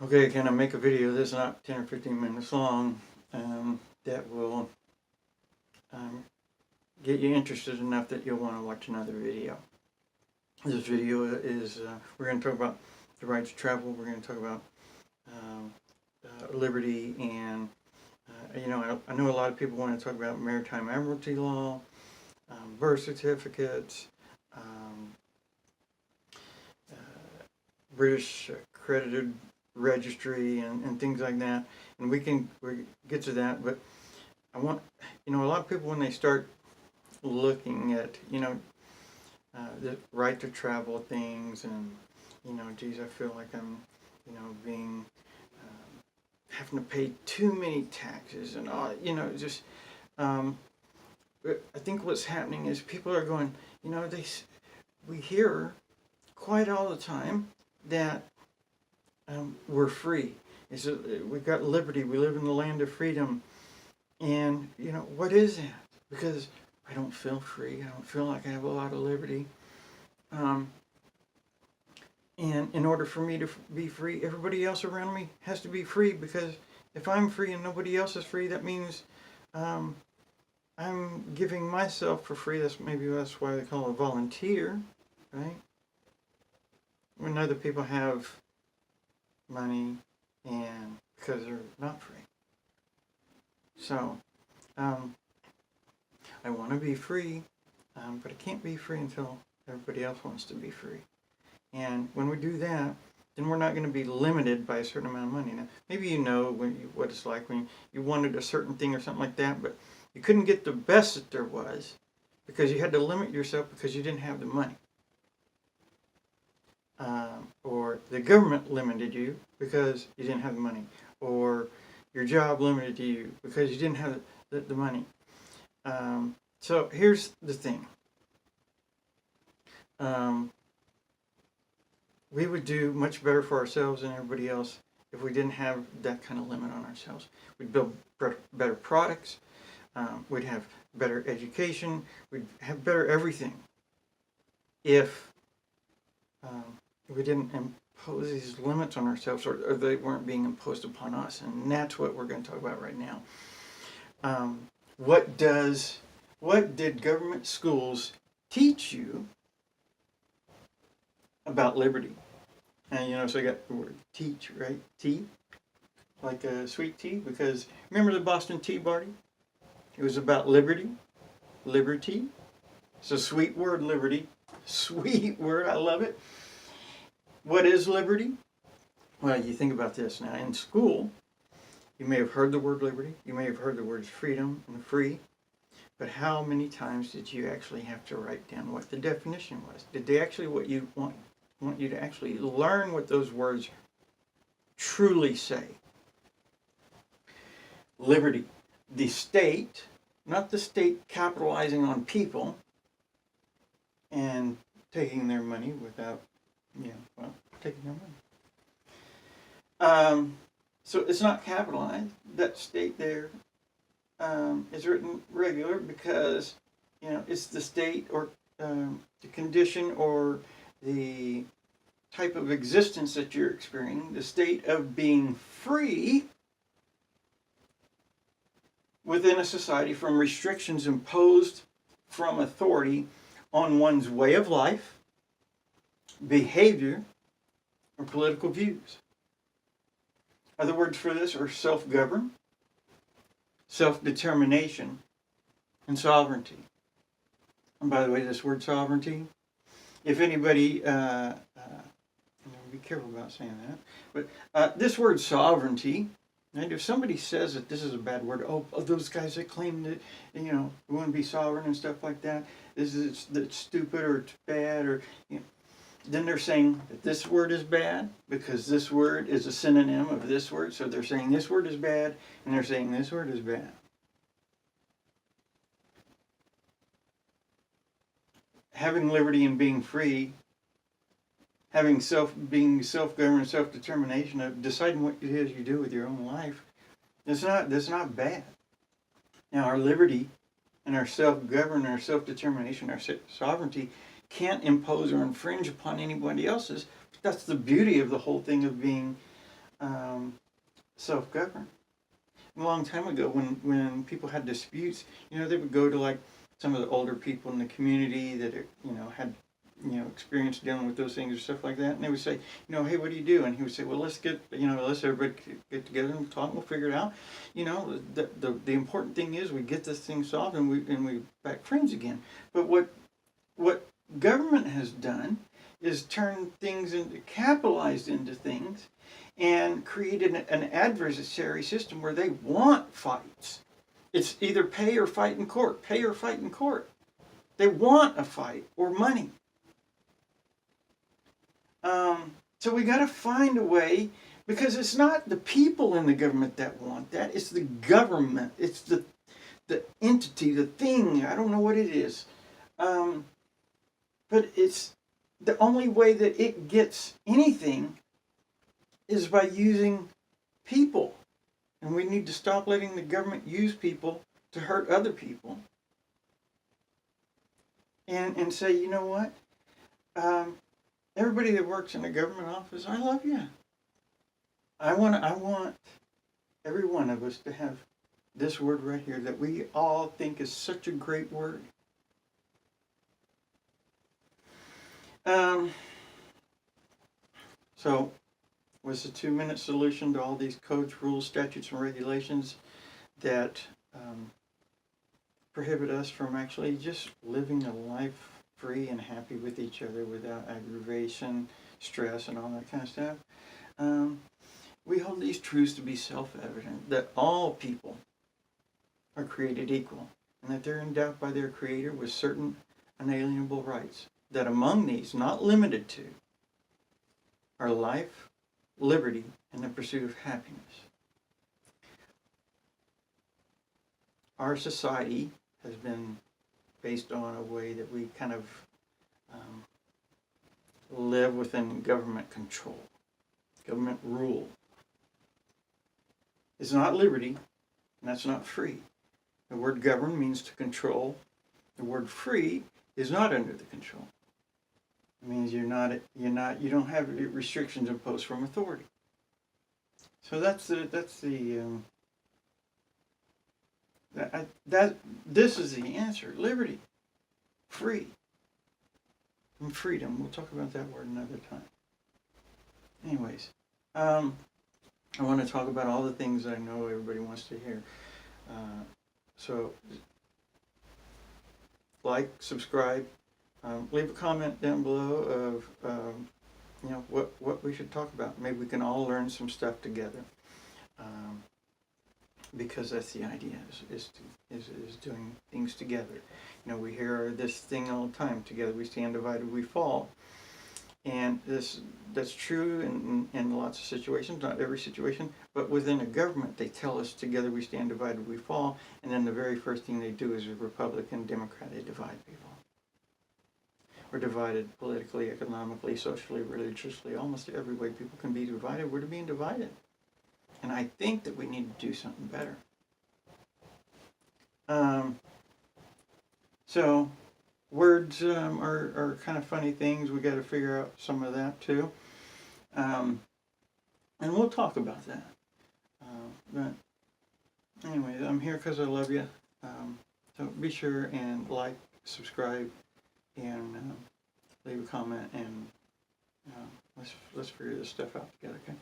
Okay, can I make a video that's not 10 or 15 minutes long that will um, get you interested enough that you'll want to watch another video? This video is, we're going to talk about the right to travel, we're going to talk about um, liberty, and I know a lot of people want to talk about maritime admiralty law, birth certificates, um, British accredited registry, and things like that, and we get to that. But I want, a lot of people, when they start looking at, the right to travel things, and geez, I feel like I'm, being having to pay too many taxes and all, just um, I think what's happening is people are going, we hear quite all the time that we're free. We've got liberty. We live in the land of freedom. And, what is that? Because I don't feel free. I don't feel like I have a lot of liberty. And in order for me to be free, everybody else around me has to be free, because if I'm free and nobody else is free, that means I'm giving myself for free. Maybe that's why they call it a volunteer, right? When other people have money and because they're not free. So, I want to be free, but I can't be free until everybody else wants to be free. And when we do that, then we're not going to be limited by a certain amount of money. Now, maybe what it's like when you wanted a certain thing or something like that, but you couldn't get the best that there was because you had to limit yourself because you didn't have the money. Or the government limited you because you didn't have the money. Or your job limited you because you didn't have the money. So here's the thing. We would do much better for ourselves and everybody else if we didn't have that kind of limit on ourselves. We'd build better products. We'd have better education. We'd have better everything if we didn't impose these limits on ourselves, or they weren't being imposed upon us. And that's what we're going to talk about right now. What did government schools teach you about liberty? And so I got the word teach, right? Tea, like a sweet tea, because remember the Boston Tea Party? It was about liberty. It's a sweet word, liberty. Sweet word, I love it. What is liberty? Well, you think about this now. In school, you may have heard the word liberty. You may have heard the words freedom and free. But how many times did you actually have to write down what the definition was? Did they actually want you to actually learn what those words truly say? Liberty. The state, not the state capitalizing on people and taking their money without, taking their money. So it's not capitalized. That state there is written regular because, it's the state or the condition or the type of existence that you're experiencing, the state of being free within a society from restrictions imposed from authority on one's way of life, behavior, or political views. Other words for this are self-govern, self-determination, and sovereignty. And by the way, this word sovereignty, if anybody, be careful about saying that, but this word sovereignty, and if somebody says that this is a bad word, those guys that claim that, we want to be sovereign and stuff like that, that's stupid or it's bad, or, then they're saying that this word is bad because this word is a synonym of this word. So they're saying this word is bad, and they're saying this word is bad. Having liberty and being free, being self-governed, self-determination of deciding what it is you do with your own life, that's not bad. Now, our liberty and our self-government, our self-determination, our sovereignty can't impose or infringe upon anybody else's. That's the beauty of the whole thing of being self-govern. A long time ago, when people had disputes, they would go to like some of the older people in the community that had experience dealing with those things or stuff like that, and they would say, hey, what do you do? And he would say, well, let's everybody get together and talk, and we'll figure it out. The important thing is we get this thing solved, and we back friends again. But what government has done is turn things into, capitalized into things, and created an adversary system where they want fights. It's either pay or fight in court, pay or fight in court. They want a fight or money. So we got to find a way, because it's not the people in the government that want that. It's the government. It's the entity, the thing. I don't know what it is. But it's the only way that it gets anything is by using people. And we need to stop letting the government use people to hurt other people. And say, you know what? Everybody that works in a government office, I love you. I want every one of us to have this word right here that we all think is such a great word. So, was the 2-minute solution to all these codes, rules, statutes, and regulations that prohibit us from actually just living a life free and happy with each other without aggravation, stress, and all that kind of stuff? We hold these truths to be self-evident, that all people are created equal, and that they're endowed by their Creator with certain unalienable rights, that among these, not limited to, are life, liberty, and the pursuit of happiness. Our society has been based on a way that we kind of live within government control, government rule. It's not liberty, and that's not free. The word govern means to control. The word free is not under the control. It means you don't have restrictions imposed from authority. So this is the answer: liberty, free, and freedom. We'll talk about that word another time. Anyways, I want to talk about all the things I know everybody wants to hear. So, like, subscribe, leave a comment down below of what we should talk about. Maybe we can all learn some stuff together. Because that's the idea, is doing things together. We hear this thing all the time: together we stand, divided we fall. And that's true in lots of situations, not every situation, but within a government they tell us together we stand, divided we fall, and then the very first thing they do is a Republican, Democrat, they divide people. We're divided politically, economically, socially, religiously, almost every way people can be divided. We're being divided. And I think that we need to do something better. So, words are kind of funny things. We got to figure out some of that too. And we'll talk about that. But anyways, I'm here because I love you. So be sure and like, subscribe, and leave a comment, and let's figure this stuff out together, okay?